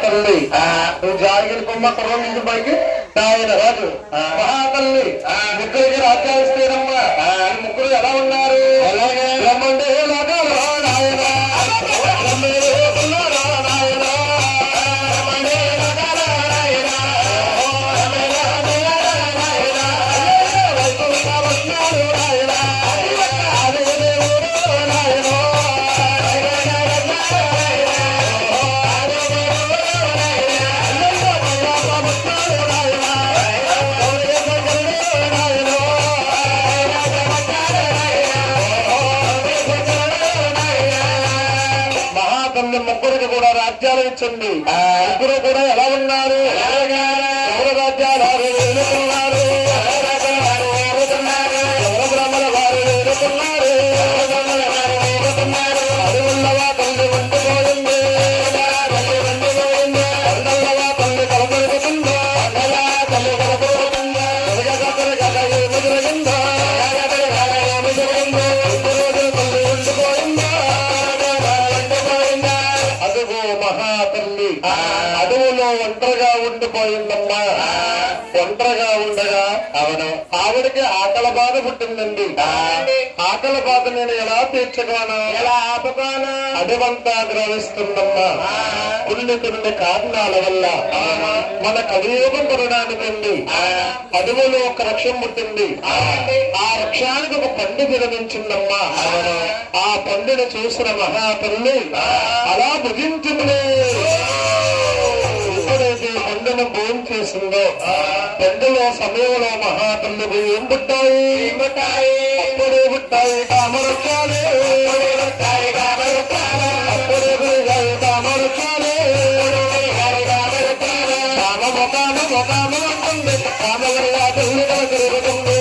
మహాతల్లి నువ్వు జాగిరి కొమ్మ కుర్రం నుంచి పైకి ఆయన రాజు మహాతల్లి ముగ్గురికి రాజ్యాలు ఇస్తేనమ్మా ముగ్గురు ఎలా ఉన్నారు రమ్మంటే ముగ్గురికి కూడా రాజ్యాలు ఇచ్చింది ముగ్గురు కూడా ఎలా ఉన్నారు ఎవరు రాజ్యాలు ఎదుర్కొన్నారు ఎవరు బ్రహ్మల వారు ఎదుర్కొన్నారు అడవుల్లవా తల్లి వండిపోయింది అందల్లవా తల్లి కలబడుతుందో తల్లి కలబడుతుందో ఏమి జరిగిందో మహాతల్లి అడవులో ఒంటరిగా ఉండిపోయిందమ్మా ఒంటరిగా ఉండగా అవును ఆవిడకి ఆకలి బాధ పుట్టిందండి ఆకలి బాధ నేను ఎలా తీర్చగాను ఎలా ఆపగాను అడవంతా ద్రవిస్తుందమ్మా కొన్ని కారణాల వల్ల మన కలియుగం కొనడానికండి అడవులో ఒక వృక్షం పుట్టింది ఆ వృక్షానికి ఒక పండు విరమించిందమ్మా ఆ పండుని చూసిన మహాతల్లి అలా భుజించింది ఎప్పుడైతే పండును భోజనం చేసిందో పండులో సమయంలో మహాతల్లికి ఏం పుట్టాయి అప్పుడే పుట్టాయి కామరక్షాలే అప్పుడే పెరిగాయి కామరక్షాలే కామము అంటుంది కామగల్లా తల్లి తిరుగుతుంది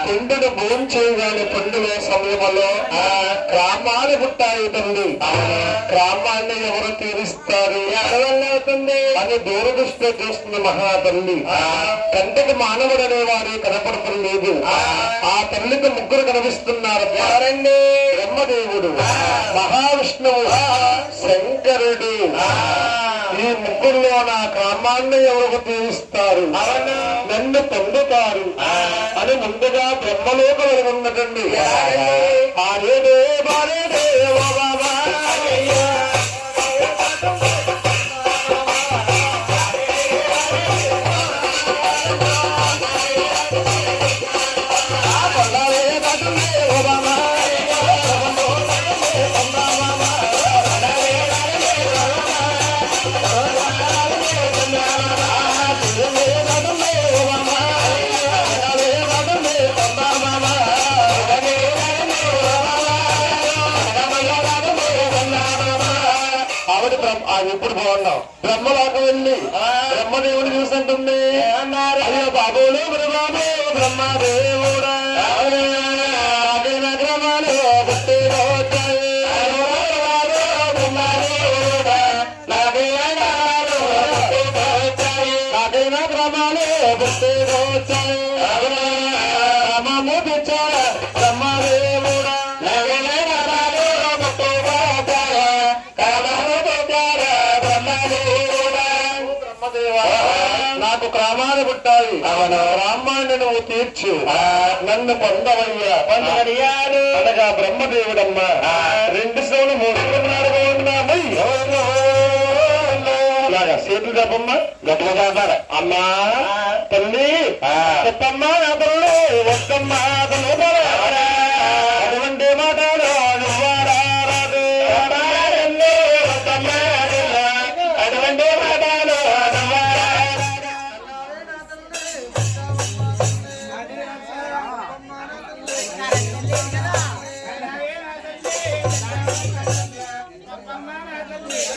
పండును భోజనం చేయగానే పండుగ సమయంలో గ్రామాన్ని పుట్టాయి తండ్రి గ్రామాన్ని ఎవరు తీరుస్తారు అవుతుంది అని దూరదృష్టిలో చూస్తున్న మహాతల్లి కంటికి మానవుడు అనేవారు కనపడటం లేదు ఆ తల్లికి ముగ్గురు కనిపిస్తున్నారు ఎవరండి బ్రహ్మదేవుడు మహావిష్ణువు శంకరుడు ఈ ముగ్గురులో నా గ్రామాన్ని ఎవరు తీరుస్తారు నన్ను పొందుతారు అని ముందుగా బ్రహ్మలోకం ఉన్నదండి ఆరేదే బారేదే ఓ బాబా ఎప్పుడు బాగున్నావు బ్రహ్మలోకం వెళ్ళి బ్రహ్మదేవుడు చూసంటుంది అన్నారు అయ్యో బాబులు బాబు బ్రహ్మదేవుడా గ్రామాలు గ్రామాలు గ్రామము తెచ్చాడు బ్రహ్మదేవుడా నాకు గ్రామాలు పుట్టాయి గ్రామాన్ని నువ్వు తీర్చు నన్ను పొందవయ్యా పొందగలిగాడు అనగా బ్రహ్మదేవుడమ్మ రెండు సోలు మూడున్నారుగా ఉన్నామై ఇలాగా చేతులు చెప్పమ్మ గొప్పగా అమ్మా తల్లి చెప్పమ్మా నా తల్లి ఒక్కమ్మా